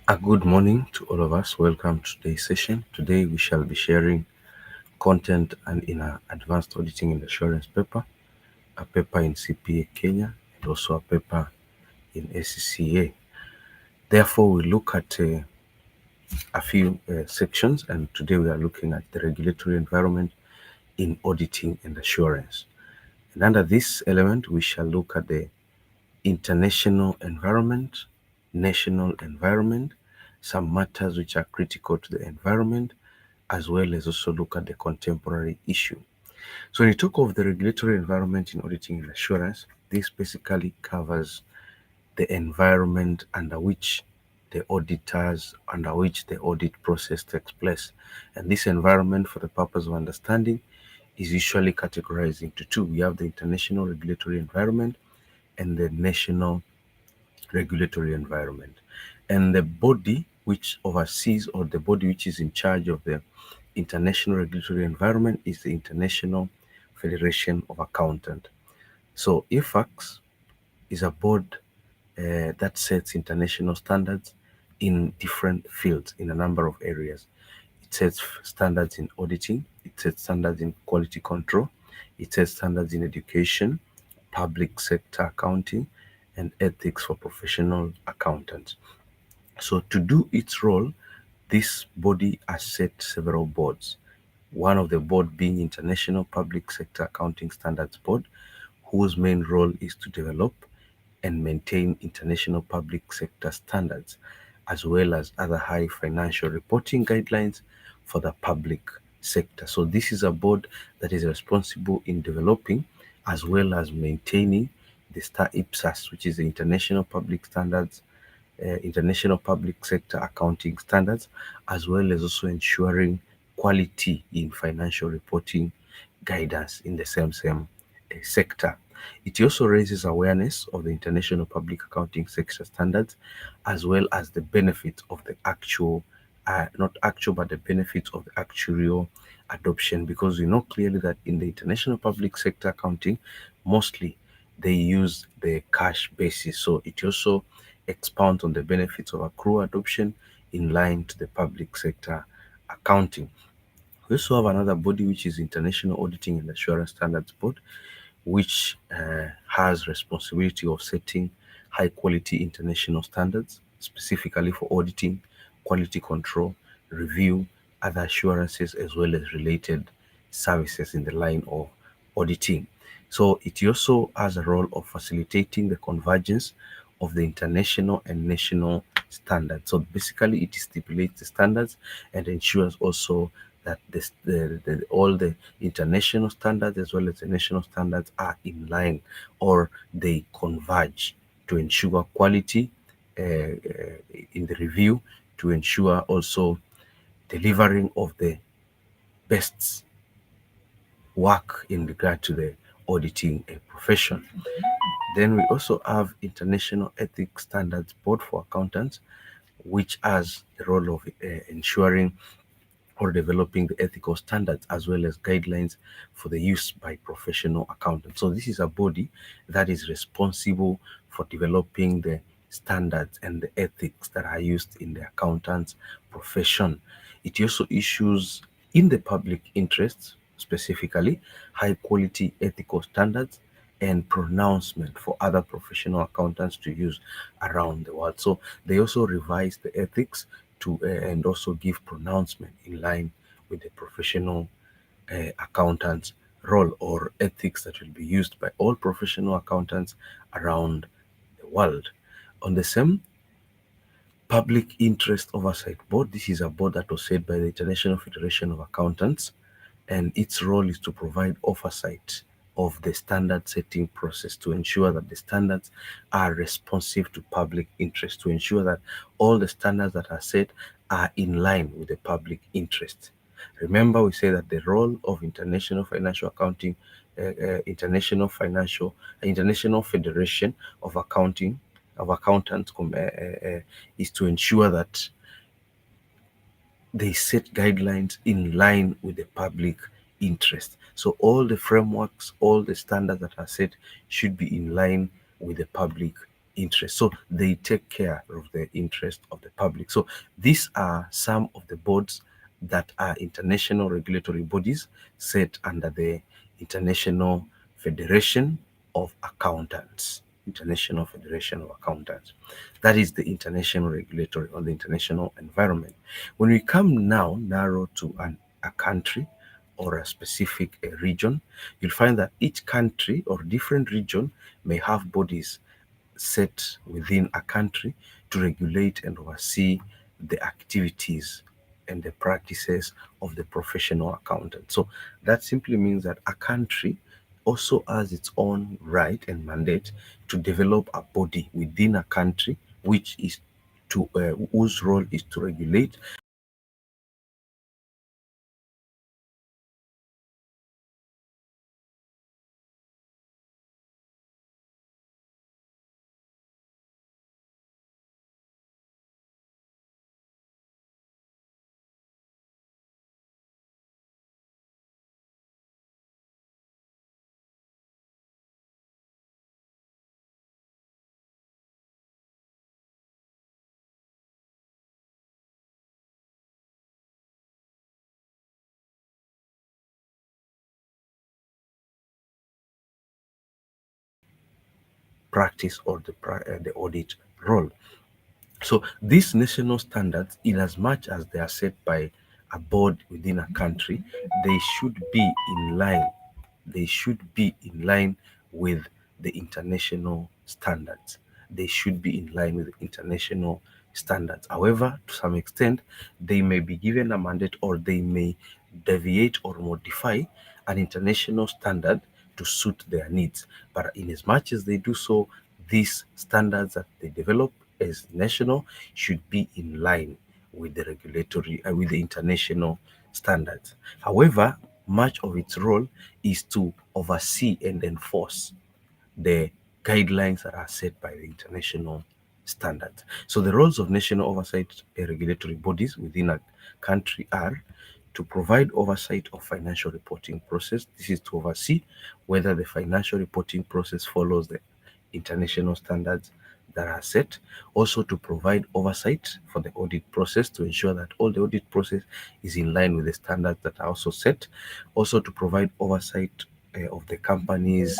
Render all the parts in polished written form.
A good morning to all of us. Welcome to today's session. Today we shall be sharing content and in our advanced auditing and assurance paper, a paper in CPA Kenya, and also a paper in ACCA. Therefore, we look at a few sections, and today we are looking at the regulatory environment in auditing and assurance. And under this element, we shall look at the international environment, national environment, some matters which are critical to the environment, as well as also look at the contemporary issue. So when you talk of the regulatory environment in auditing and assurance, this basically covers the environment under which the audit process takes place. And this environment, for the purpose of understanding, is usually categorized into two. We have the international regulatory environment and the national regulatory environment. And the body which oversees, or the body which is in charge of the international regulatory environment, is the International Federation of Accountants. So IFACS is a board that sets international standards in different fields in a number of areas. It sets standards in auditing, it sets standards in quality control, it sets standards in education, public sector accounting, and ethics for professional accountants. So to do its role, this body has set several boards. One of the board being International Public Sector Accounting Standards Board, whose main role is to develop and maintain international public sector standards, as well as other high financial reporting guidelines for the public sector. So this is a board that is responsible in developing as well as maintaining the STAR IPSAS, which is the International Public Sector Accounting Standards, as well as also ensuring quality in financial reporting guidance in the same sector. It also raises awareness of the international public accounting sector standards, as well as the benefits of the not actual, but the benefits of the actuarial adoption, because we know clearly that in the international public sector accounting, mostly they use the cash basis. So it also expounds on the benefits of accrual adoption in line to the public sector accounting. We also have another body, which is International Auditing and Assurance Standards Board, which has responsibility of setting high quality international standards, specifically for auditing, quality control, review, other assurances, as well as related services in the line of auditing. So it also has a role of facilitating the convergence of the international and national standards. So basically, it stipulates the standards and ensures also that all the international standards as well as the national standards are in line, or they converge, to ensure quality in the review, to ensure also delivering of the best work in regard to the auditing profession. Then we also have International Ethics Standards Board for Accountants, which has the role of ensuring or developing the ethical standards as well as guidelines for the use by professional accountants. So this is a body that is responsible for developing the standards and the ethics that are used in the accountant's profession. It also issues, in the public interest specifically, high quality ethical standards and pronouncement for other professional accountants to use around the world. So they also revise the ethics to and also give pronouncement in line with the professional accountants role, or ethics that will be used by all professional accountants around the world. On the same Public Interest Oversight Board, this is a board that was set by the International Federation of Accountants, and its role is to provide oversight of the standard setting process, to ensure that the standards are responsive to public interest, to ensure that all the standards that are set are in line with the public interest. Remember, we say that the role of International Financial Accounting, International Federation of Accounting of Accountants is to ensure that they set guidelines in line with the public interest. So all the frameworks, all the standards that are set should be in line with the public interest. So they take care of the interest of the public. So these are some of the boards that are international regulatory bodies set under the International Federation of Accountants. International Federation of Accountants. That is the international regulatory on the international environment. When we come now narrow to a country or a specific region, you'll find that each country or different region may have bodies set within a country to regulate and oversee the activities and the practices of the professional accountant. So that simply means that a country also has its own right and mandate to develop a body within a country which is to whose role is to regulate practice or the audit role. So these national standards, in as much as they are set by a board within a country, they should be in line. They should be in line with the international standards. They should be in line with international standards. However, to some extent, they may be given a mandate or they may deviate or modify an international standard to suit their needs. But in as much as they do so, these standards that they develop as national should be in line with the regulatory with the international standards. However, much of its role is to oversee and enforce the guidelines that are set by the international standards. So the roles of national oversight regulatory bodies within a country are to provide oversight of financial reporting process. This is to oversee whether the financial reporting process follows the international standards that are set. Also to provide oversight for the audit process to ensure that all the audit process is in line with the standards that are also set. Also to provide oversight of the company's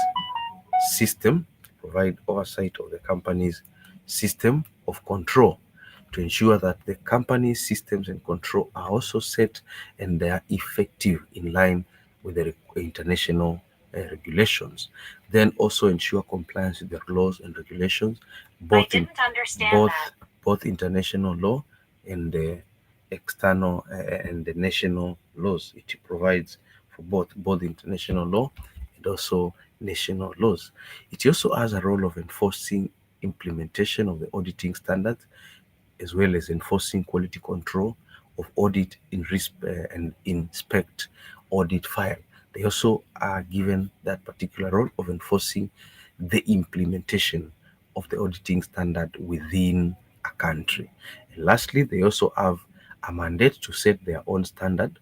system, provide oversight of the company's system of control to ensure that the company's systems and control are also set and they are effective in line with the international regulations. Then also ensure compliance with the laws and regulations, both in both both international law and the external and the national laws. It provides for both international law and also national laws. It also has a role of enforcing implementation of the auditing standards as well as enforcing quality control of audit and inspect audit file. They also are given that particular role of enforcing the implementation of the auditing standard within a country. And lastly, they also have a mandate to set their own standard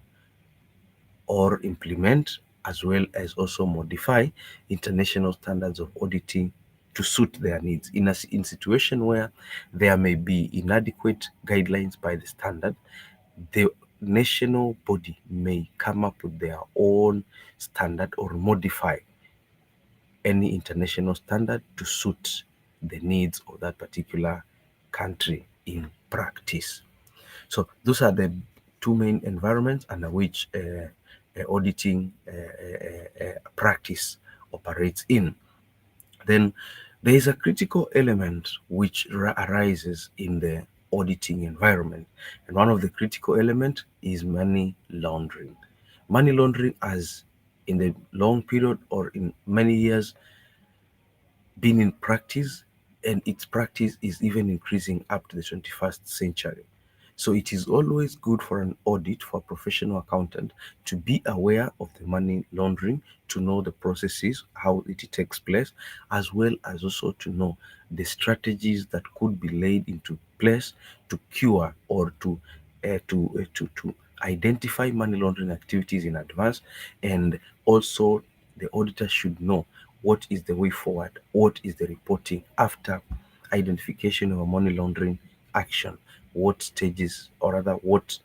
or implement as well as also modify international standards of auditing to suit their needs. In situation where there may be inadequate guidelines by the standard, the national body may come up with their own standard or modify any international standard to suit the needs of that particular country in practice. So those are the two main environments under which auditing practice operates in. Then there is a critical element which arises in the auditing environment, and one of the critical elements is money laundering. Money laundering has, in the long period or in many years, been in practice, and its practice is even increasing up to the 21st century. So it is always good for an audit, for a professional accountant, to be aware of the money laundering, to know the processes, how it takes place, as well as also to know the strategies that could be laid into place to cure or to identify money laundering activities in advance. And also the auditor should know what is the way forward, what is the reporting after identification of a money laundering action, what stages, or rather what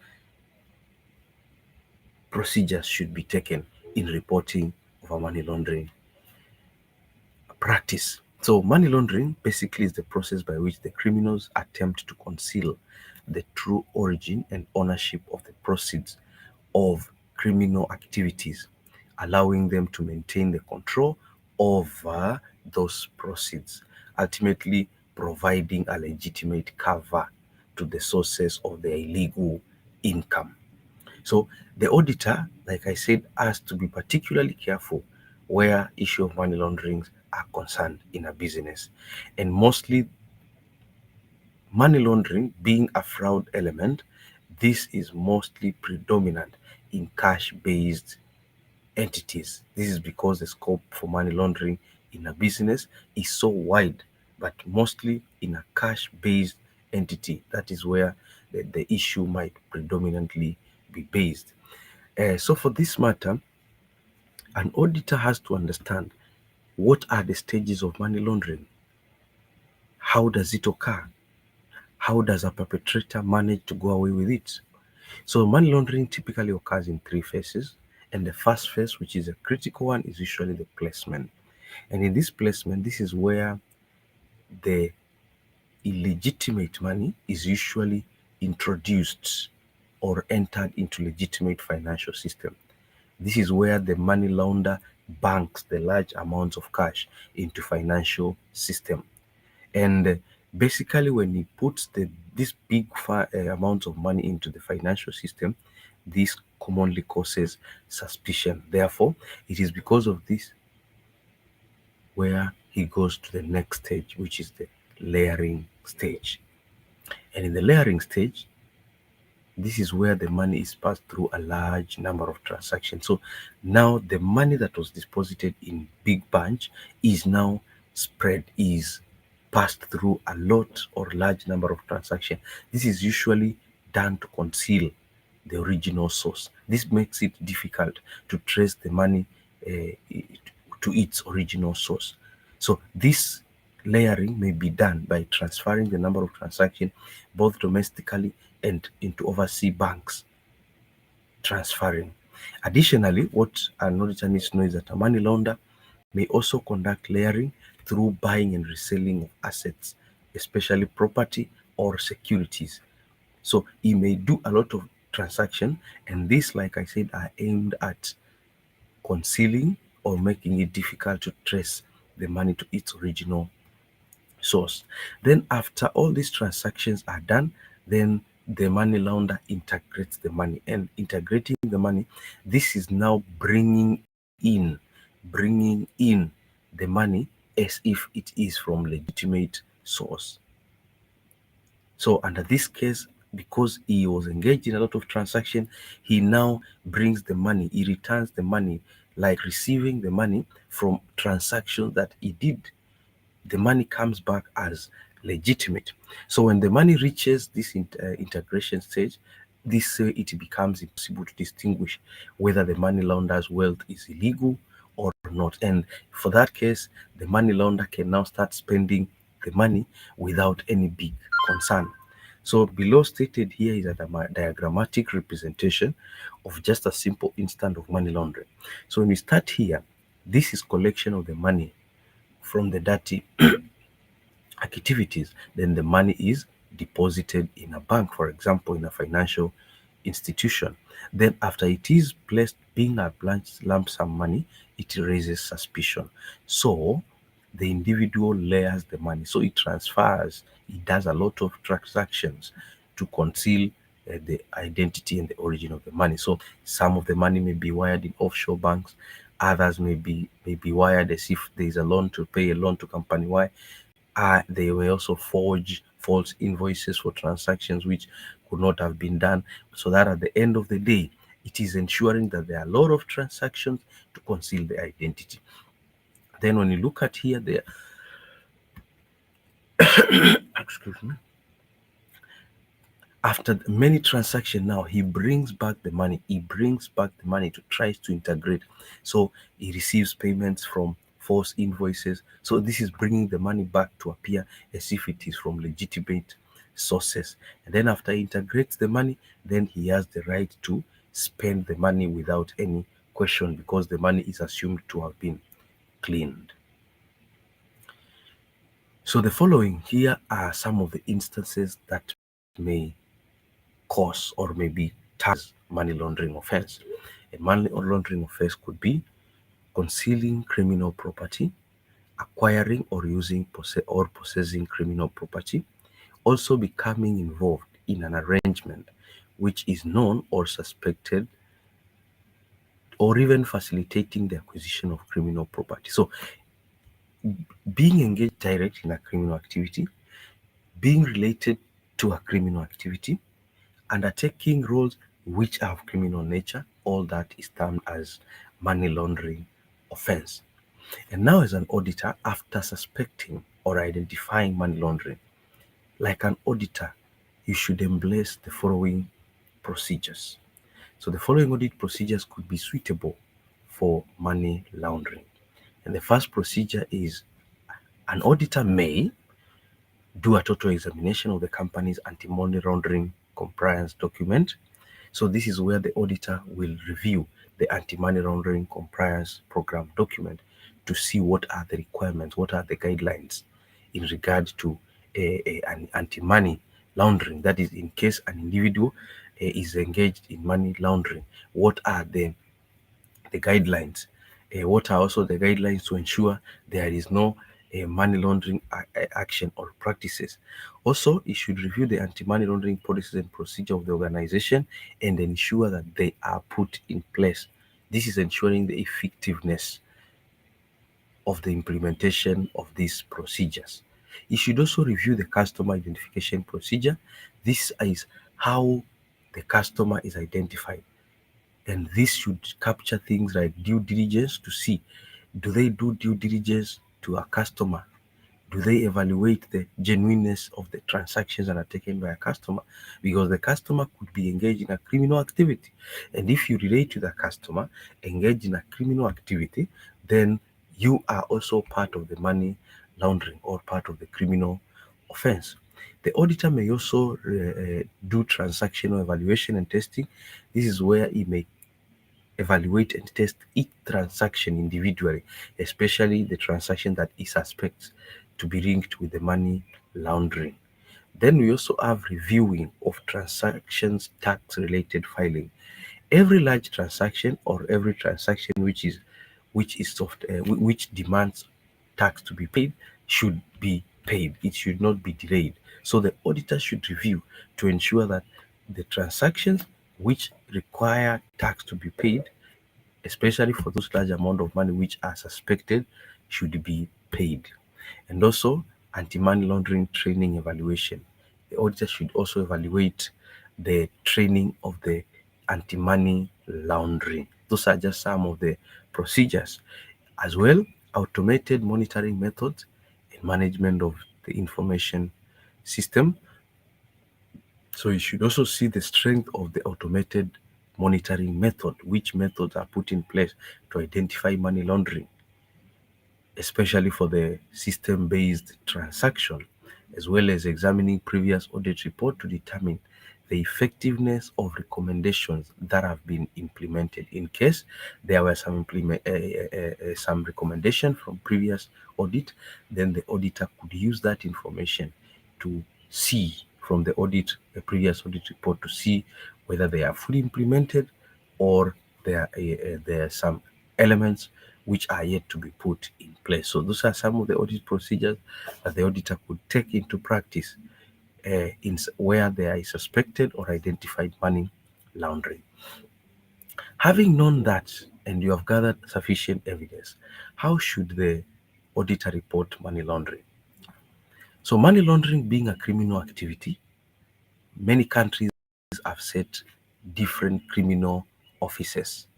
procedures should be taken in reporting of a money laundering practice. So, money laundering basically is the process by which the criminals attempt to conceal the true origin and ownership of the proceeds of criminal activities, allowing them to maintain the control over those proceeds, ultimately providing a legitimate cover to the sources of their illegal income. So the auditor, like I said, has to be particularly careful where issue of money launderings are concerned in a business. And mostly money laundering being a fraud element, this is mostly predominant in cash-based entities. This is because the scope for money laundering in a business is so wide, but mostly in a cash-based entity. That is where the issue might predominantly be based. So for this matter, an auditor has to understand what are the stages of money laundering, how does it occur, how does a perpetrator manage to go away with it. So money laundering typically occurs in three phases, and the first phase, which is a critical one, is usually the placement. And in this placement, this is where the illegitimate money is usually introduced or entered into legitimate financial system. This is where the money launder banks the large amounts of cash into financial system. And basically, when he puts this big amounts of money into the financial system, this commonly causes suspicion. Therefore, it is because of this where he goes to the next stage, which is the layering stage. And in the layering stage, this is where the money is passed through a large number of transactions. So now the money that was deposited in big bunch is now spread, is passed through a lot or large number of transactions. This is usually done to conceal the original source. This makes it difficult to trace the money to its original source. So this layering may be done by transferring the number of transactions both domestically and into overseas banks transferring. Additionally, what an auditor needs to know is that a money launderer may also conduct layering through buying and reselling of assets, especially property or securities. So he may do a lot of transaction, and this, like I said, are aimed at concealing or making it difficult to trace the money to its original source. Then after all these transactions are done, then the money launderer integrates the money, and integrating the money, this is now bringing in the money as if it is from legitimate source. So under this case, because he was engaged in a lot of transaction, he now brings the money, he returns the money, like receiving the money from transactions that he did. The money comes back as legitimate. So when the money reaches this integration stage, this it becomes impossible to distinguish whether the money launderer's wealth is illegal or not. And for that case, the money launderer can now start spending the money without any big concern. So below stated here is a diagrammatic representation of just a simple instant of money laundering. So when we start here, this is collection of the money from the dirty activities. Then the money is deposited in a bank, for example, in a financial institution. Then after it is placed, being a lump sum money, it raises suspicion. So the individual layers the money. So it transfers, it does a lot of transactions to conceal the identity and the origin of the money. So some of the money may be wired in offshore banks, others may be wired as if there is a loan to pay a loan to company Y. They will also forge false invoices for transactions which could not have been done. So that at the end of the day, it is ensuring that there are a lot of transactions to conceal the identity. Then when you look at here, there, excuse me, after many transactions now, he brings back the money. He brings back the money to try to integrate. So he receives payments from false invoices. So this is bringing the money back to appear as if it is from legitimate sources. And then after he integrates the money, then he has the right to spend the money without any question because the money is assumed to have been cleaned. So the following here are some of the instances that may cause or may be tagged money laundering offense. A money laundering offense could be concealing criminal property, acquiring or using or possessing criminal property, also becoming involved in an arrangement which is known or suspected, or even facilitating the acquisition of criminal property. So being engaged direct in a criminal activity, being related to a criminal activity, undertaking roles which are of criminal nature, all that is termed as money laundering offense. And now, as an auditor, after suspecting or identifying money laundering, like an auditor, you should embrace the following procedures. So, the following audit procedures could be suitable for money laundering. And the first procedure is an auditor may do a total examination of the company's anti money laundering compliance document. So this is where the auditor will review the anti-money laundering compliance program document to see what are the requirements, what are the guidelines in regard to an anti-money laundering. That is, in case an individual is engaged in money laundering, what are the guidelines? What are also the guidelines to ensure there is no money laundering action or practices? Also, it should review the anti-money laundering policies and procedure of the organization and ensure that they are put in place. This is ensuring the effectiveness of the implementation of these procedures. It should also review the customer identification procedure. This is how the customer is identified, and this should capture things like due diligence to see, do they do due diligence to a customer? Do they evaluate the genuineness of the transactions that are taken by a customer? Because the customer could be engaged in a criminal activity. And if you relate to the customer engaged in a criminal activity, then you are also part of the money laundering or part of the criminal offense. The auditor may also do transactional evaluation and testing. This is where he may evaluate and test each transaction individually, especially the transaction that he suspects to be linked with the money laundering. Then we also have reviewing of transactions tax related filing. Every large transaction or every transaction which demands tax to be paid should be paid. It should not be delayed. So the auditor should review to ensure that the transactions which require tax to be paid, especially for those large amount of money which are suspected, should be paid. And also anti-money laundering training evaluation. The auditor should also evaluate the training of the anti-money laundering. Those are just some of the procedures. As well, automated monitoring methods and management of the information system. So you should also see the strength of the automated monitoring method, which methods are put in place to identify money laundering, especially for the system-based transaction, as well as examining previous audit report to determine the effectiveness of recommendations that have been implemented. In case there were some recommendation from previous audit, then the auditor could use that information to see from the previous audit report to see whether they are fully implemented or there are some elements which are yet to be put in place. So those are some of the audit procedures that the auditor could take into practice where there is suspected or identified money laundering. Having known that and you have gathered sufficient evidence, how should the auditor report money laundering? So money laundering being a criminal activity, many countries have set different criminal offices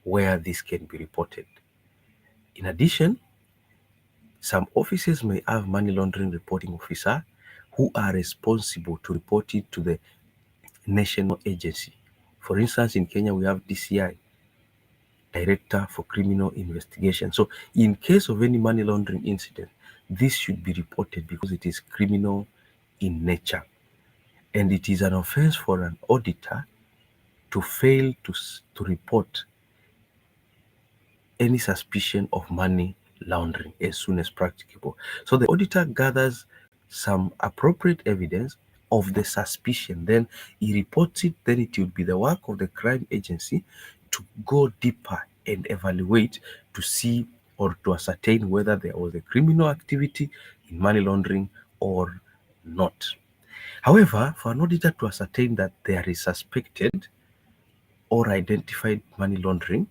where this can be reported. In addition, some offices may have money laundering reporting officer who are responsible to report it to the national agency. For instance, in Kenya, we have DCI, Director for Criminal Investigation. So in case of any money laundering incident, this should be reported because it is criminal in nature. And it is an offense for an auditor to fail to report any suspicion of money laundering as soon as practicable. So the auditor gathers some appropriate evidence of the suspicion, then he reports it, then it will be the work of the crime agency to go deeper and evaluate to see or to ascertain whether there was a criminal activity in money laundering or not. However, for an auditor to ascertain that there is suspected or identified money laundering,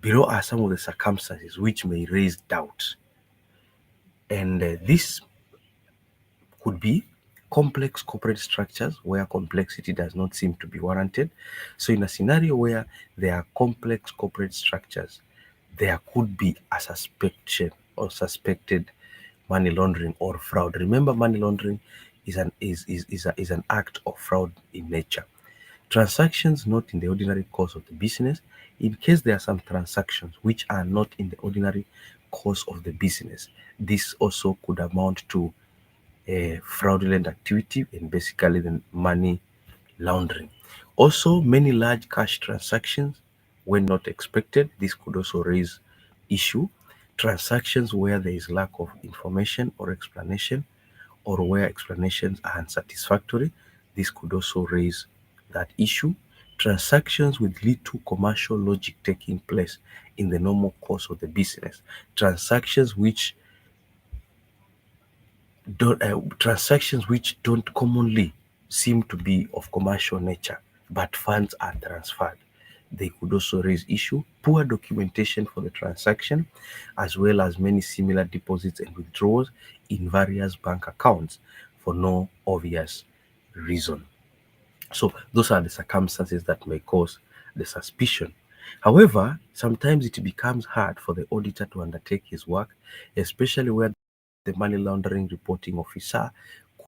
below are some of the circumstances which may raise doubt. And this could be complex corporate structures where complexity does not seem to be warranted. So, in a scenario where there are complex corporate structures, there could be a suspicion or suspected money laundering or fraud. Remember, money laundering is an act of fraud in nature. Transactions not in the ordinary course of the business. In case there are some transactions which are not in the ordinary course of the business, this also could amount to a fraudulent activity and basically the money laundering. Also, many large cash transactions when not expected, this could also raise issue. Transactions where there is lack of information or explanation, or where explanations are unsatisfactory, this could also raise that issue. Transactions with little commercial logic taking place in the normal course of the business. Transactions which don't commonly seem to be of commercial nature, but funds are transferred. They could also raise issue. Poor documentation for the transaction, as well as many similar deposits and withdrawals in various bank accounts for no obvious reason. So those are the circumstances that may cause the suspicion. However, sometimes it becomes hard for the auditor to undertake his work, especially where the money laundering reporting officer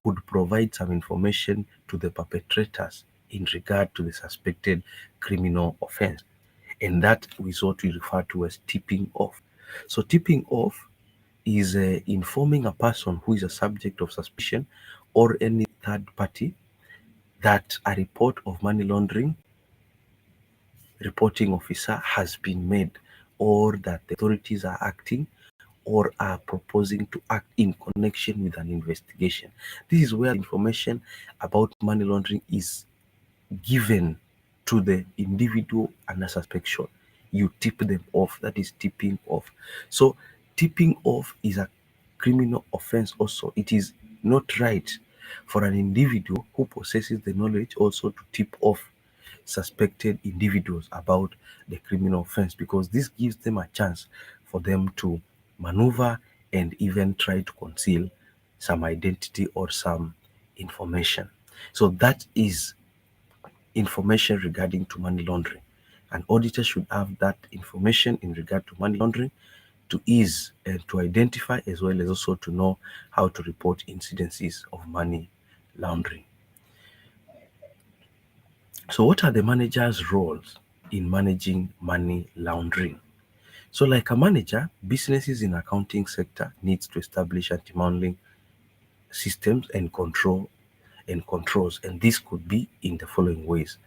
could provide some information to the perpetrators in regard to the suspected criminal offense. And that is what we refer to as tipping off. So tipping off is informing a person who is a subject of suspicion or any third party that a report of money laundering reporting officer has been made, or that the authorities are acting or are proposing to act in connection with an investigation. This is where information about money laundering is given to the individual under suspicion. You tip them off, that is tipping off. So tipping off is a criminal offense also. It is not right for an individual who possesses the knowledge also to tip off suspected individuals about the criminal offense, because this gives them a chance for them to maneuver and even try to conceal some identity or some information. So that is information regarding to money laundering. An auditor should have that information in regard to money laundering to ease and to identify, as well as also to know how to report incidences of money laundering. So what are the manager's roles in managing money laundering? So like a manager, businesses in accounting sector needs to establish anti-money systems and controls, and this could be in the following ways.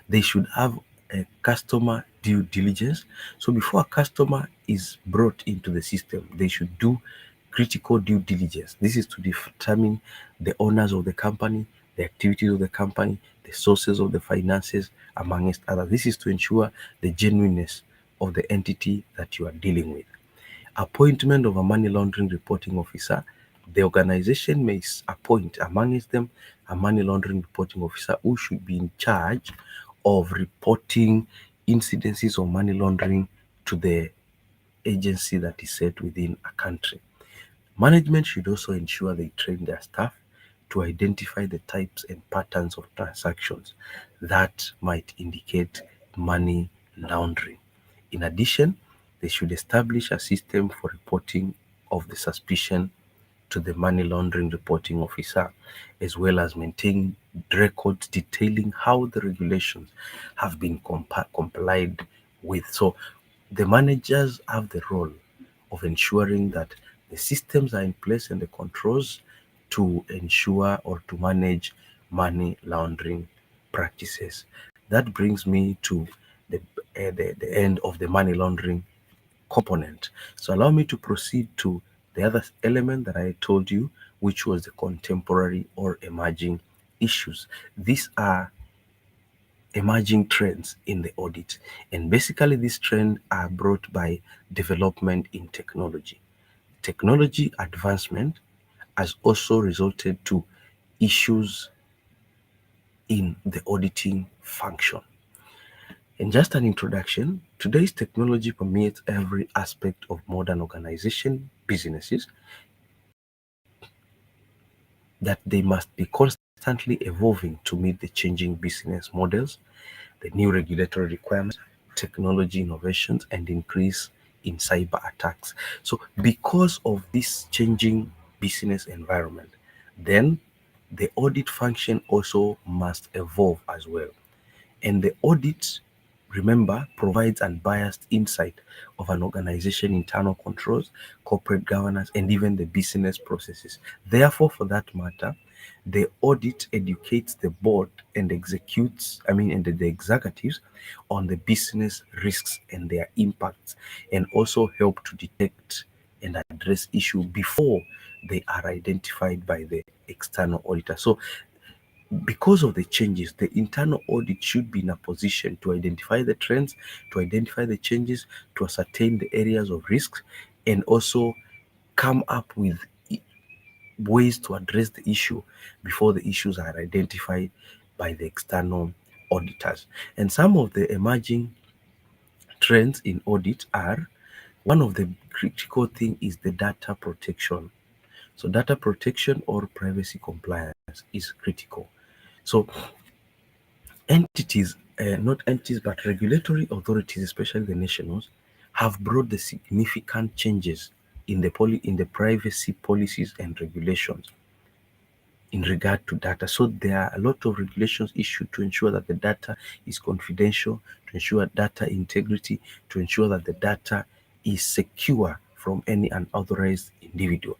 They should have a customer due diligence. So before a customer is brought into the system, they should do critical due diligence. This is to determine the owners of the company, the activities of the company, the sources of the finances, amongst others. This is to ensure the genuineness of the entity that you are dealing with. Appointment of a money laundering reporting officer. The organization may appoint amongst them a money laundering reporting officer who should be in charge of reporting incidences of money laundering to the agency that is set within a country. Management should also ensure they train their staff to identify the types and patterns of transactions that might indicate money laundering. In addition, they should establish a system for reporting of the suspicion to the money laundering reporting officer, as well as maintain records detailing how the regulations have been complied with. So the managers have the role of ensuring that the systems are in place and the controls to ensure or to manage money laundering practices. That brings me to the end of the money laundering component. So allow me to proceed to the other element that I told you, which was the contemporary or emerging issues. These are emerging trends in the audit, and basically these trends are brought by development in technology. Technology advancement has also resulted to issues in the auditing function. And just an introduction, today's technology permeates every aspect of modern organization businesses, that they must be constantly evolving to meet the changing business models, the new regulatory requirements, technology innovations, and increase in cyber attacks. So because of this changing business environment, then the audit function also must evolve as well. And the audit, remember, provides unbiased insight of an organization internal controls, corporate governance, and even the business processes. Therefore, for that matter, the audit educates the board and the executives on the business risks and their impacts, and also help to detect and address issue before they are identified by the external auditor. So because of the changes, the internal audit should be in a position to identify the trends, to identify the changes, to ascertain the areas of risks, and also come up with ways to address the issue before the issues are identified by the external auditors. And some of the emerging trends in audit are, one of the critical thing is the data protection. So data protection or privacy compliance is critical. So entities, not entities, but regulatory authorities, especially the nationals, have brought the significant changes in the privacy policies and regulations in regard to data. So there are a lot of regulations issued to ensure that the data is confidential, to ensure data integrity, to ensure that the data is secure from any unauthorized individual.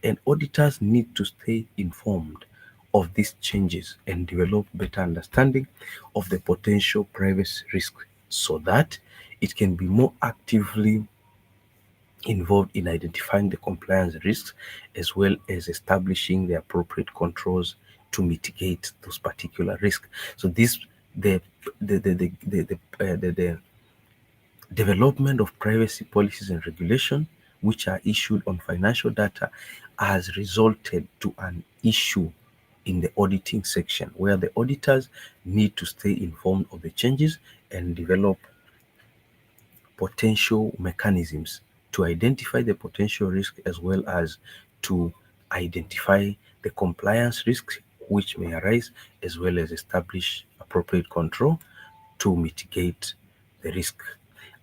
And auditors need to stay informed of these changes and develop better understanding of the potential privacy risk so that it can be more actively involved in identifying the compliance risks as well as establishing the appropriate controls to mitigate those particular risks. So this the development of privacy policies and regulation which are issued on financial data has resulted to an issue in the auditing section where the auditors need to stay informed of the changes and develop potential mechanisms to identify the potential risk as well as to identify the compliance risks which may arise as well as establish appropriate control to mitigate the risk.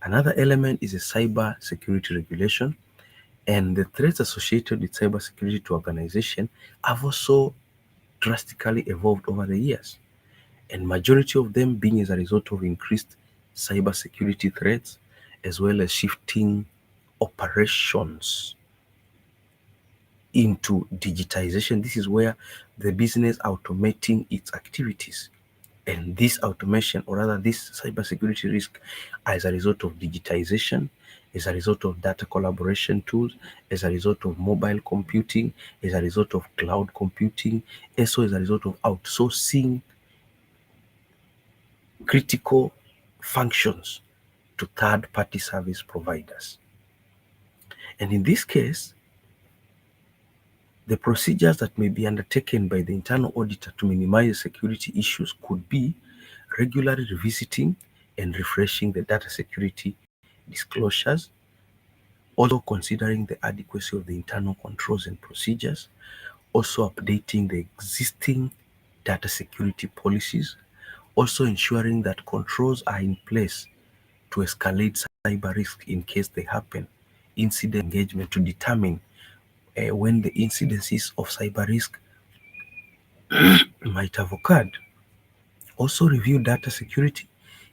Another element is a cyber security regulation, and the threats associated with cyber security to organization have also drastically evolved over the years, and majority of them being as a result of increased cybersecurity threats as well as shifting operations into digitization. This is where the business automating its activities. And this automation, or rather this cybersecurity risk, as a result of digitization, as a result of data collaboration tools, as a result of mobile computing, as a result of cloud computing, also as a result of outsourcing critical functions to third-party service providers. And in this case, the procedures that may be undertaken by the internal auditor to minimize security issues could be regularly revisiting and refreshing the data security disclosures, also considering the adequacy of the internal controls and procedures, also updating the existing data security policies, also ensuring that controls are in place to escalate cyber risk in case they happen, incident engagement to determine when the incidences of cyber risk might have occurred. Also review data security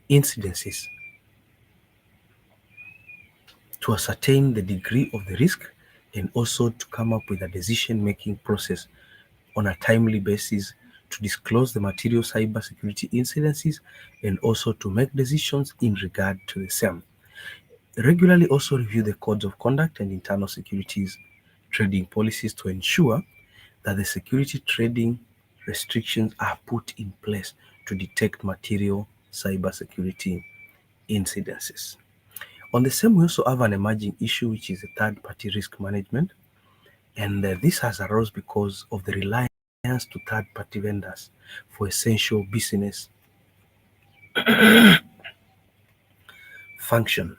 incidences to ascertain the degree of the risk and also to come up with a decision-making process on a timely basis to disclose the material cybersecurity incidences and also to make decisions in regard to the same. Regularly also review the codes of conduct and internal securities trading policies to ensure that the security trading restrictions are put in place to detect material cybersecurity incidences. On the same, we also have an emerging issue, which is the third-party risk management. And this has arose because of the reliance to third-party vendors for essential business function.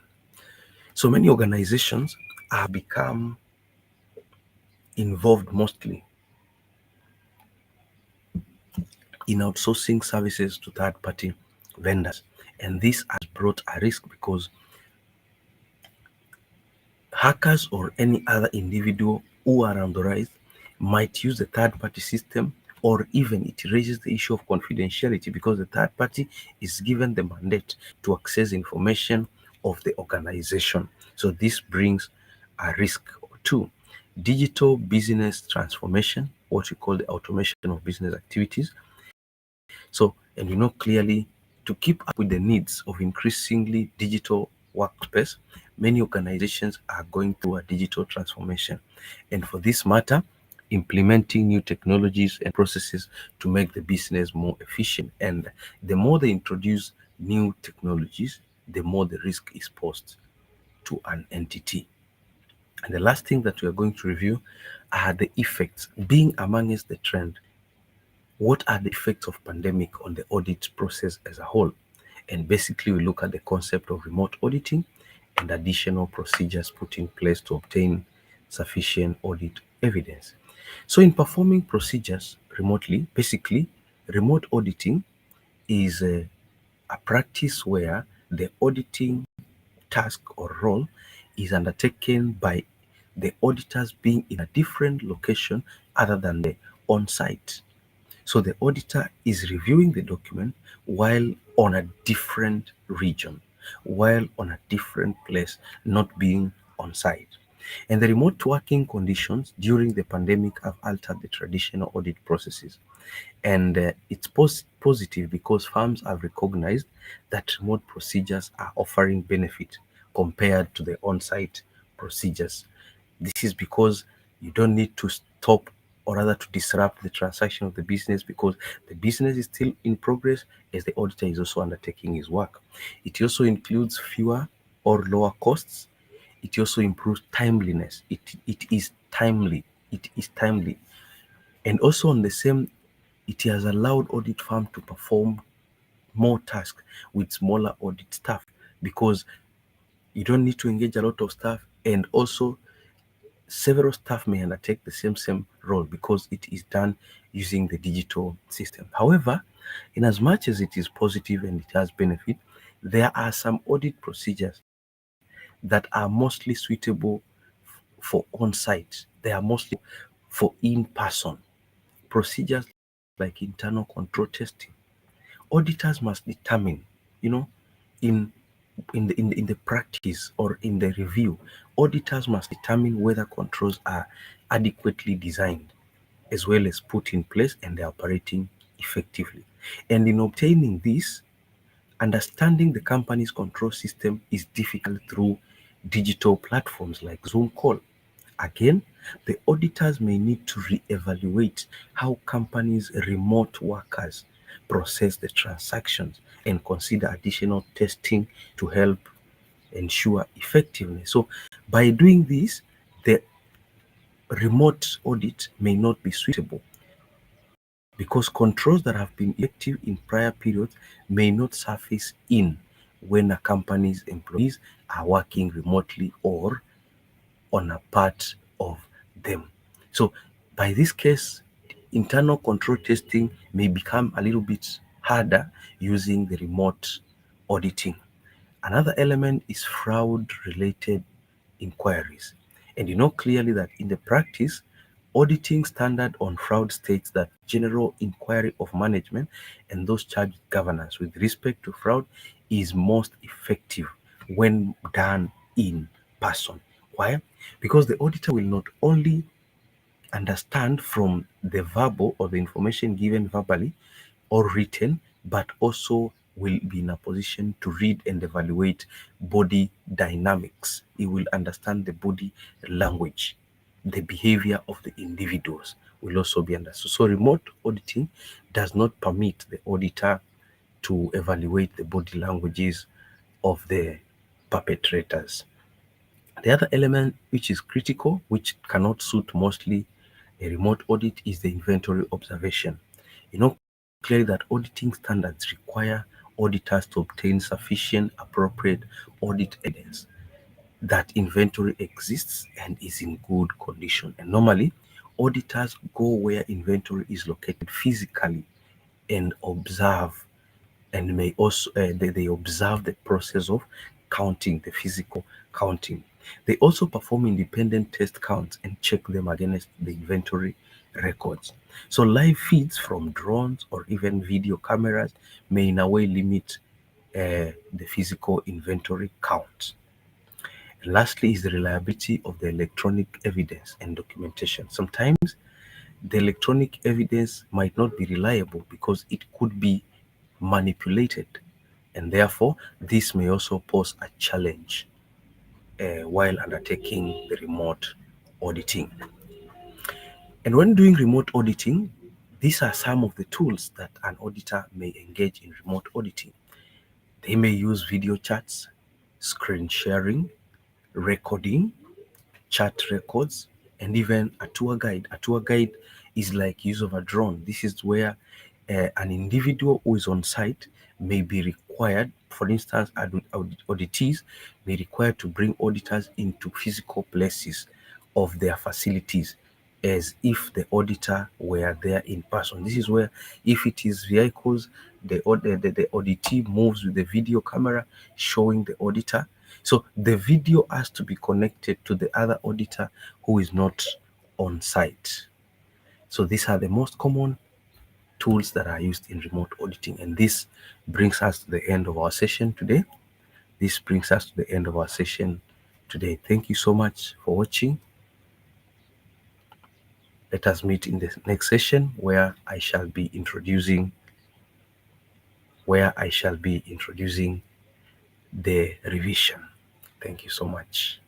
So many organizations have become involved mostly in outsourcing services to third-party vendors. And this has brought a risk because hackers or any other individual who are unauthorized might use the third party system, or even it raises the issue of confidentiality because the third party is given the mandate to access information of the organization. So this brings a risk too. Digital business transformation, what we call the automation of business activities. So, and we know clearly to keep up with the needs of increasingly digital workspace, many organizations are going through a digital transformation. And for this matter, implementing new technologies and processes to make the business more efficient. And the more they introduce new technologies, the more the risk is posed to an entity. And the last thing that we are going to review are the effects. Being amongst the trend, what are the effects of pandemic on the audit process as a whole? And basically we look at the concept of remote auditing and additional procedures put in place to obtain sufficient audit evidence. So in performing procedures remotely, basically remote auditing is a practice where the auditing task or role is undertaken by the auditors being in a different location other than the on-site. So the auditor is reviewing the document while on a different region, while on a different place, not being on site. And the remote working conditions during the pandemic have altered the traditional audit processes. And it's positive because firms have recognized that remote procedures are offering benefit compared to the on-site procedures. This is because you don't need to stop or rather to disrupt the transaction of the business because the business is still in progress as the auditor is also undertaking his work. It also includes fewer or lower costs. It also improves timeliness. It is timely. It is timely. And also on the same, it has allowed audit firm to perform more tasks with smaller audit staff because you don't need to engage a lot of staff, and also several staff may undertake the same role because it is done using the digital system. However, in as much as it is positive and it has benefit, there are some audit procedures that are mostly suitable for on-site. They are mostly for in-person procedures like internal control testing. Auditors must determine, you know, in in the practice or in the review, auditors must determine whether controls are adequately designed as well as put in place and they're operating effectively. And in obtaining this, understanding the company's control system is difficult through digital platforms like Zoom call. Again, the auditors may need to re-evaluate how companies' remote workers process the transactions and consider additional testing to help ensure effectiveness. So by doing this, the remote audit may not be suitable because controls that have been effective in prior periods may not surface in when a company's employees are working remotely or on a part of them. So by this case, internal control testing may become a little bit harder using the remote auditing. Another element is fraud related inquiries. And you know clearly that in the practice, auditing standard on fraud states that general inquiry of management and those charged with governance with respect to fraud is most effective when done in person. Why? Because the auditor will not only understand from the verbal or the information given verbally or written, but also will be in a position to read and evaluate body dynamics. He will understand the body language, the behavior of the individuals will also be understood. So remote auditing does not permit the auditor to evaluate the body languages of the perpetrators. The other element which is critical, which cannot suit mostly a remote audit, is the inventory observation. You know clearly that auditing standards require auditors to obtain sufficient, appropriate audit evidence that inventory exists and is in good condition. And normally, auditors go where inventory is located physically and observe, and may also they observe the process of counting, the physical counting. They also perform independent test counts and check them against the inventory records. So live feeds from drones or even video cameras may in a way limit the physical inventory count. And lastly is the reliability of the electronic evidence and documentation. Sometimes the electronic evidence might not be reliable because it could be manipulated, and therefore this may also pose a challenge while undertaking the remote auditing. And when doing remote auditing, these are some of the tools that an auditor may engage in remote auditing. They may use video chats, screen sharing, recording, chat records, and even a tour guide. A tour guide is like use of a drone. This is where an individual who is on site may be required, for instance, auditees may require to bring auditors into physical places of their facilities as if the auditor were there in person. This is where, if it is vehicles, the auditee moves with the video camera showing the auditor. So the video has to be connected to the other auditor who is not on site. So these are the most common tools that are used in remote auditing. And this brings us to the end of our session today. This brings us to the end of our session today. Thank you so much for watching. Let us meet in the next session where I shall be introducing the revision. Thank you so much.